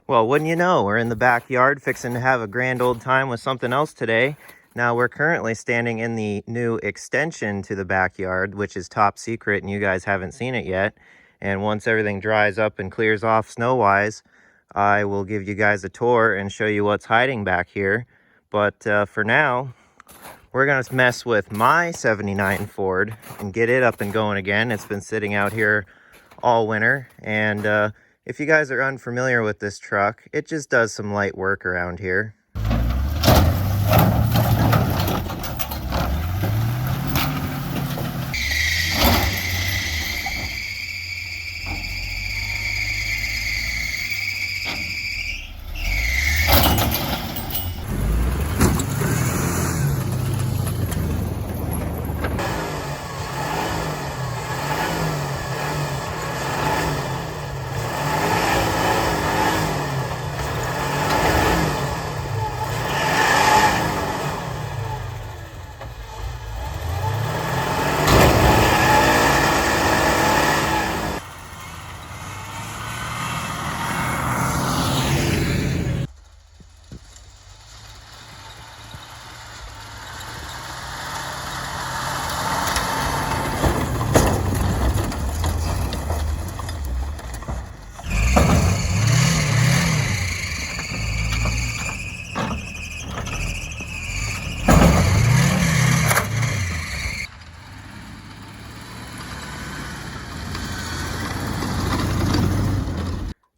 Well, wouldn't you know, we're in the backyard fixing to have a grand old time with something else today. Now, we're currently standing in the new extension to the backyard, which is top secret and you guys haven't seen it yet. And once everything dries up and clears off snow-wise, I will give you guys a tour and show you what's hiding back here. But for now, we're going to mess with my 79 Ford and get it up and going again. It's been sitting out here all winter, and if you guys are unfamiliar with this truck, it just does some light work around here.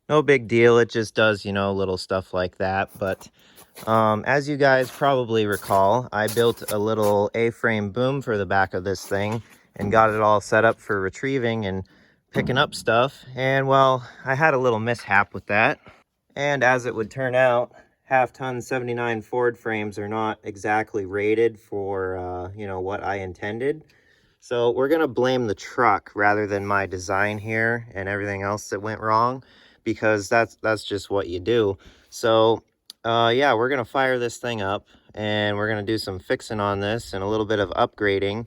No big deal, it just does, you know, little stuff like that. But as you guys probably recall, I built a little A-frame boom for the back of this thing and got it all set up for retrieving and picking up stuff. And well, I had a little mishap with that. And as it would turn out, half-ton 79 Ford frames are not exactly rated for, you know, what I intended. So we're going to blame the truck rather than my design here and everything else that went wrong, because that's just what you do. So yeah, we're going to fire this thing up and we're going to do some fixing on this and a little bit of upgrading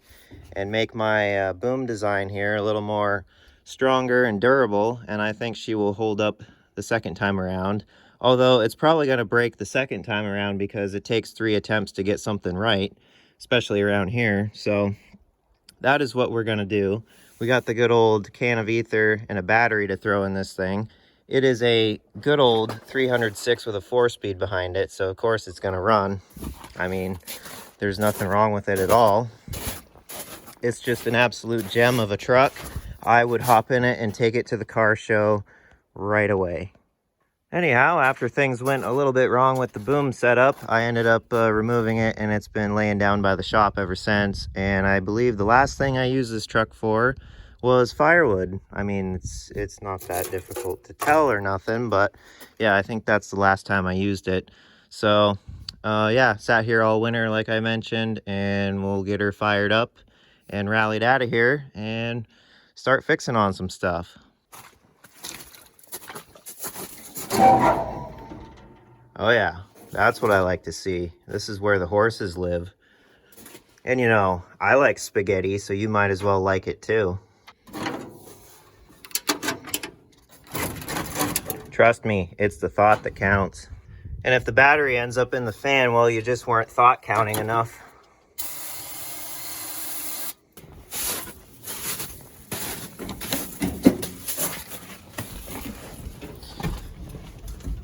and make my boom design here a little more stronger and durable. And I think she will hold up the second time around, although it's probably going to break the second time around because it takes 3 attempts to get something right, especially around here. So that is what we're going to do. We got the good old can of ether and a battery to throw in this thing. It is a good old 306 with a 4-speed behind it, so of course it's going to run. I mean, there's nothing wrong with it at all. It's just an absolute gem of a truck. I would hop in it and take it to the car show right away. Anyhow, after things went a little bit wrong with the boom setup, I ended up removing it, and it's been laying down by the shop ever since. And I believe the last thing I used this truck for was firewood. I mean, it's not that difficult to tell or nothing, but yeah, I think that's the last time I used it. So yeah, sat here all winter like I mentioned, and we'll get her fired up and rallied out of here and start fixing on some stuff. Oh yeah, that's what I like to see. This is where the horses live. And you know, I like spaghetti, so you might as well like it too. Trust me, it's the thought that counts. And if the battery ends up in the fan, well, you just weren't thought counting enough.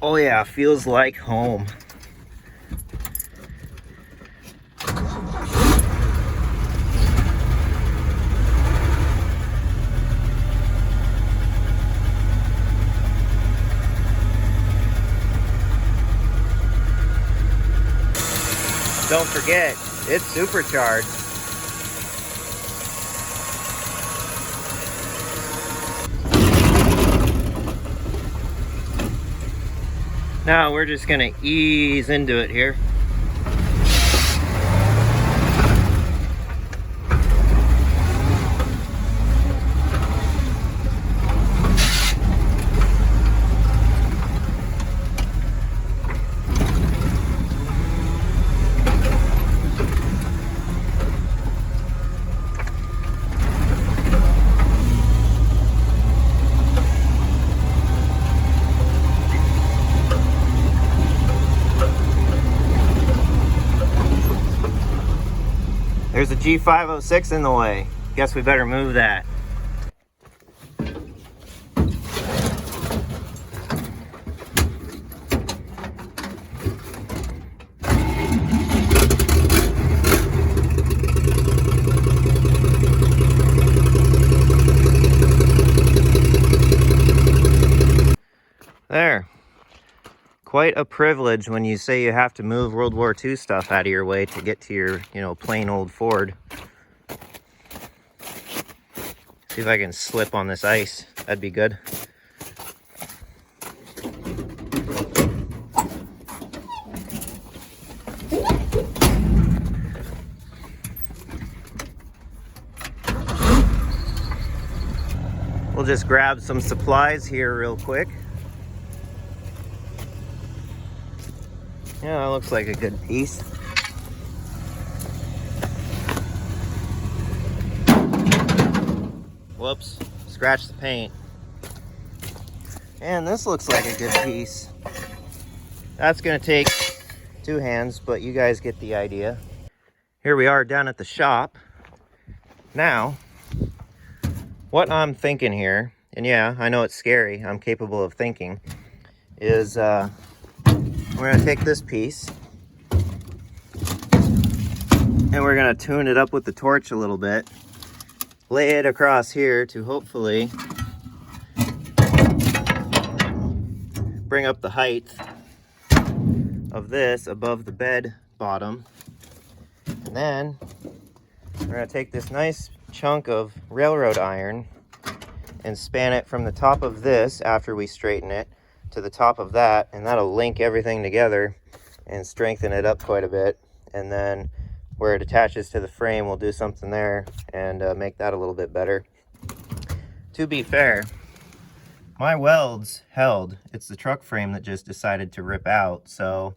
Oh yeah, feels like home. Don't forget, it's supercharged. Now we're just gonna ease into it here. There's a G506 in the way. Guess we better move that. There. Quite a privilege when you say you have to move World War II stuff out of your way to get to your, plain old Ford. See if I can slip on this ice. That'd be good. We'll just grab some supplies here real quick. Yeah, that looks like a good piece. Whoops, scratch the paint. And this looks like a good piece. That's gonna take 2 hands, but you guys get the idea. Here we are down at the shop. Now, what I'm thinking here, and yeah, I know it's scary, I'm capable of thinking, is we're gonna take this piece and we're gonna tune it up with the torch a little bit, lay it across here to hopefully bring up the height of this above the bed bottom. And then we're gonna take this nice chunk of railroad iron and span it from the top of this after we straighten it to the top of that, and that'll link everything together and strengthen it up quite a bit. And then where it attaches to the frame, we'll do something there and make that a little bit better. To be fair, my welds held. It's the truck frame that just decided to rip out. So,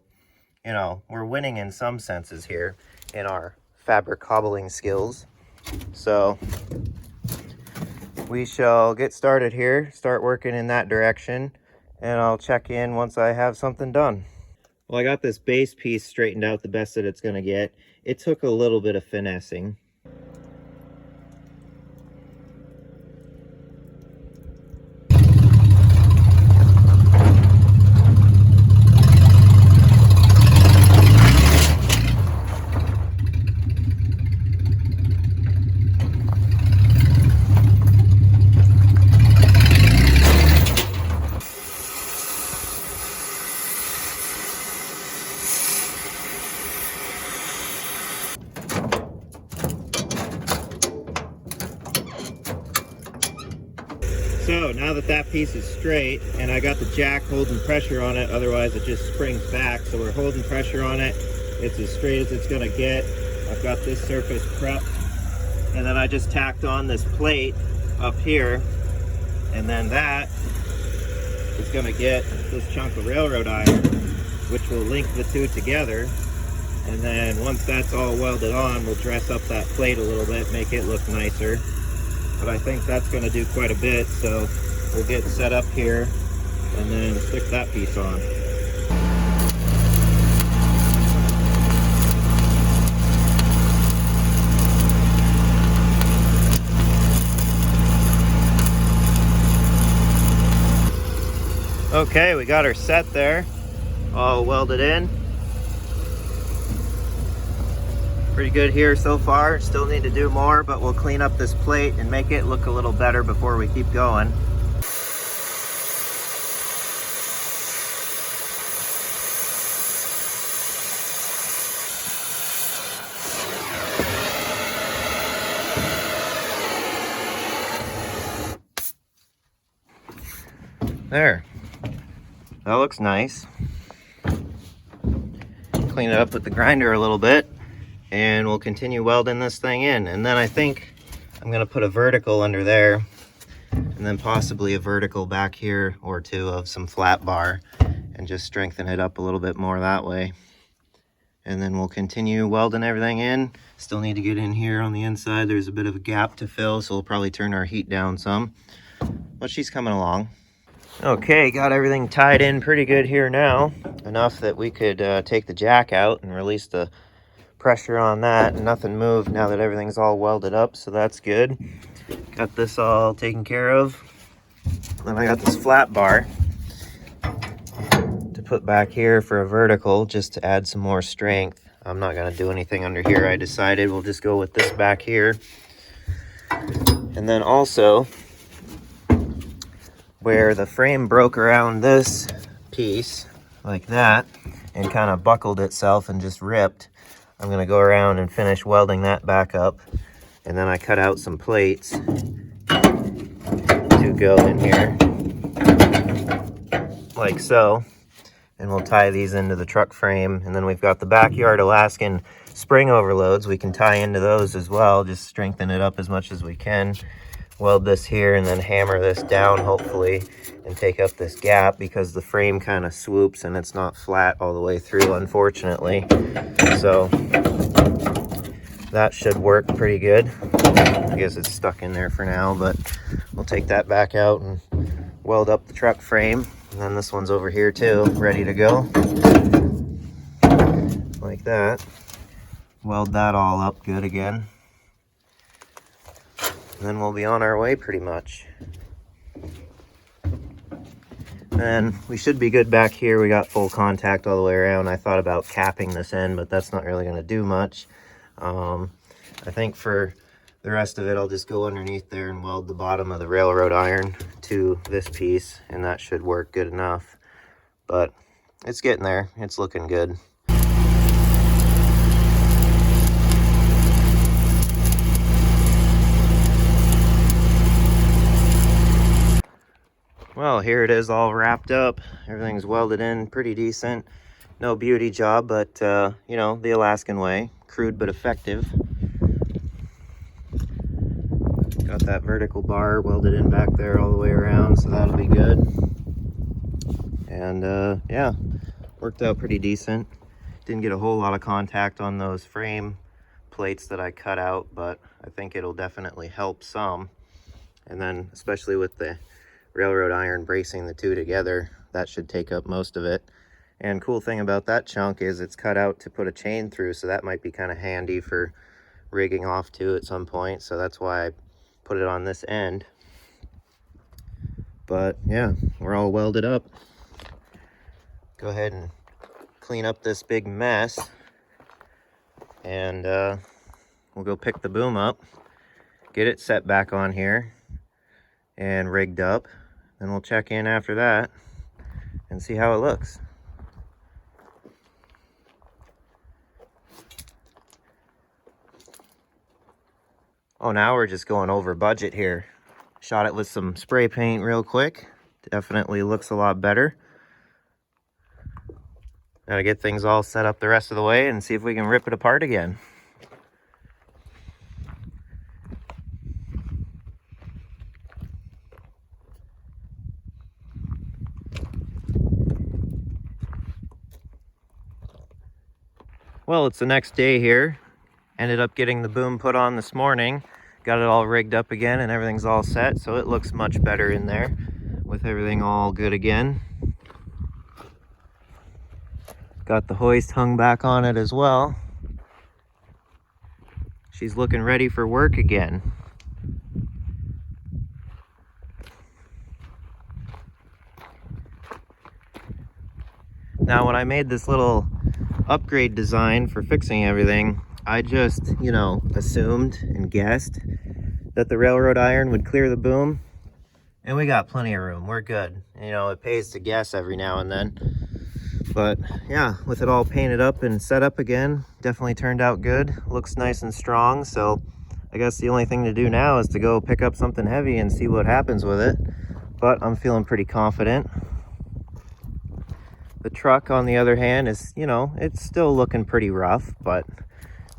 we're winning in some senses here in our fabric cobbling skills. So we shall get started here, start working in that direction, and I'll check in once I have something done. Well, I got this base piece straightened out the best that it's gonna get. It took a little bit of finessing. So now that piece is straight and I got the jack holding pressure on it, otherwise it just springs back. So we're holding pressure on it. It's as straight as it's gonna get. I've got this surface prepped, and then I just tacked on this plate up here, and then that is gonna get this chunk of railroad iron, which will link the two together. And then once that's all welded on, we'll dress up that plate a little bit, make it look nicer. But I think that's going to do quite a bit, so we'll get set up here and then stick that piece on. Okay, we got her set there, all welded in. Pretty good here so far. Still need to do more, but we'll clean up this plate and make it look a little better before we keep going. There. That looks nice. Clean it up with the grinder a little bit, and we'll continue welding this thing in. And then I think I'm gonna put a vertical under there, and then possibly a vertical back here or two of some flat bar, and just strengthen it up a little bit more that way. And then we'll continue welding everything in. Still need to get in here on the inside. There's a bit of a gap to fill, so we'll probably turn our heat down some. But she's coming along. Okay, got everything tied in pretty good here now. Enough that we could take the jack out and release the pressure on that and nothing moved now that everything's all welded up, so that's good. Got this all taken care of. Then I got this flat bar to put back here for a vertical just to add some more strength. I'm not going to do anything under here. I decided we'll just go with this back here. And then also, where the frame broke around this piece like that and kind of buckled itself and just ripped, I'm going to go around and finish welding that back up. And then I cut out some plates to go in here like so, and we'll tie these into the truck frame. And then we've got the Backyard Alaskan spring overloads. We can tie into those as well, just strengthen it up as much as we can. Weld this here and then hammer this down hopefully and take up this gap, because the frame kind of swoops and it's not flat all the way through, unfortunately. So that should work pretty good. I guess it's stuck in there for now, but we'll take that back out and weld up the truck frame. And then this one's over here too, ready to go. Like that. Weld that all up good again. And then we'll be on our way pretty much. And we should be good back here. We got full contact all the way around. I thought about capping this end, but that's not really going to do much. I think for the rest of it, I'll just go underneath there and weld the bottom of the railroad iron to this piece, and that should work good enough. But it's getting there. It's looking good. Well, here it is all wrapped up. Everything's welded in pretty decent. No beauty job, but you know, the Alaskan way. Crude but effective. Got that vertical bar welded in back there all the way around, so that'll be good. And yeah, worked out pretty decent. Didn't get a whole lot of contact on those frame plates that I cut out, but I think it'll definitely help some. And then especially with the railroad iron bracing the two together, that should take up most of it. And cool thing about that chunk is it's cut out to put a chain through, so that might be kind of handy for rigging off to at some point. So that's why I put it on this end. But yeah, we're all welded up. Go ahead and clean up this big mess, and we'll go pick the boom up, get it set back on here and rigged up. Then we'll check in after that and see how it looks. Oh, now we're just going over budget here. Shot it with some spray paint real quick. Definitely looks a lot better. Gotta get things all set up the rest of the way and see if we can rip it apart again. Well, it's the next day here. Ended up getting the boom put on this morning. Got it all rigged up again and everything's all set, so it looks much better in there with everything all good again. Got the hoist hung back on it as well. She's looking ready for work again. Now, when I made this little upgrade design for fixing everything, I just, you know, assumed and guessed that the railroad iron would clear the boom, and we got plenty of room. We're good. You know, it pays to guess every now and then. But yeah, with it all painted up and set up again, definitely turned out good. Looks nice and strong. So I guess the only thing to do now is to go pick up something heavy and see what happens with it. But I'm feeling pretty confident. The truck, on the other hand, is, you know, it's still looking pretty rough, but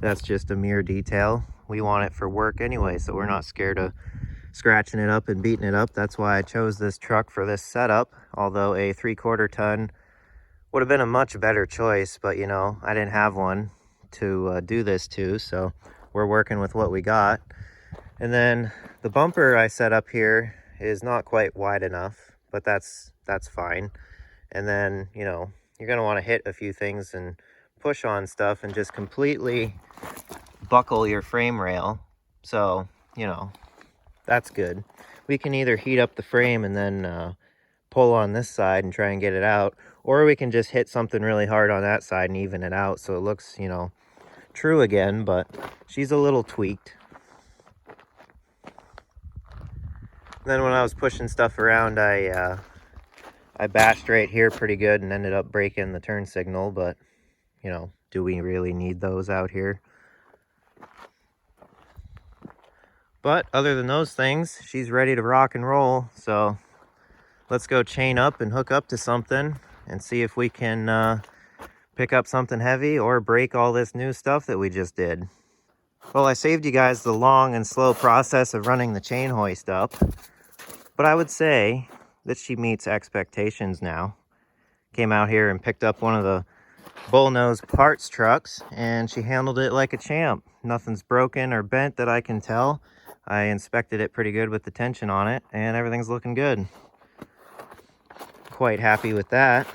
that's just a mere detail. We want it for work anyway, so we're not scared of scratching it up and beating it up. That's why I chose this truck for this setup, although a 3/4 ton would have been a much better choice, but you know, I didn't have one to do this to, so we're working with what we got. And then the bumper I set up here is not quite wide enough, but that's fine. And then, you know, you're going to want to hit a few things and push-on stuff and just completely buckle your frame rail. So, you know, that's good. We can either heat up the frame and then pull on this side and try and get it out, or we can just hit something really hard on that side and even it out so it looks, you know, true again, but she's a little tweaked. Then when I was pushing stuff around, I bashed right here pretty good and ended up breaking the turn signal, but, you know, do we really need those out here? But other than those things, she's ready to rock and roll, so let's go chain up and hook up to something and see if we can pick up something heavy or break all this new stuff that we just did. Well, I saved you guys the long and slow process of running the chain hoist up, but I would say that she meets expectations now. Came out here and picked up one of the bullnose parts trucks, and she handled it like a champ. Nothing's broken or bent that I can tell. I inspected it pretty good with the tension on it, and everything's looking good. Quite happy with that.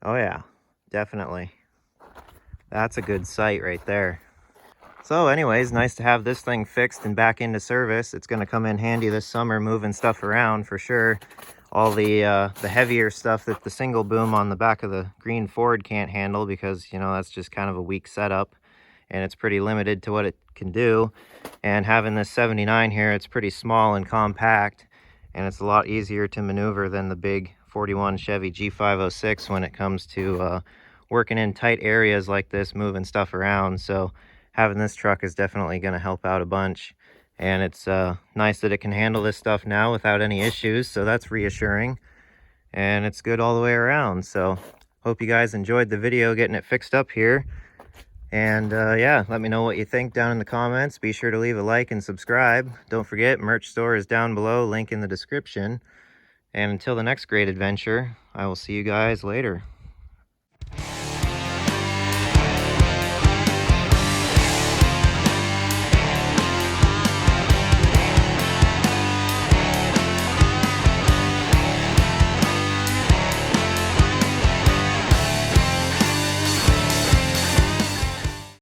Oh yeah, definitely. That's a good sight right there. So anyways, nice to have this thing fixed and back into service. It's going to come in handy this summer moving stuff around for sure. All the heavier stuff that the single boom on the back of the green Ford can't handle, because, you know, that's just kind of a weak setup and it's pretty limited to what it can do. And having this 79 here, it's pretty small and compact, and it's a lot easier to maneuver than the big 41 Chevy G506 when it comes to working in tight areas like this, moving stuff around. So having this truck is definitely going to help out a bunch, and it's nice that it can handle this stuff now without any issues, so that's reassuring, and it's good all the way around. So hope you guys enjoyed the video getting it fixed up here, and yeah, let me know what you think down in the comments. Be sure to leave a like and subscribe. Don't forget, merch store is down below, link in the description, and until the next great adventure, I will see you guys later.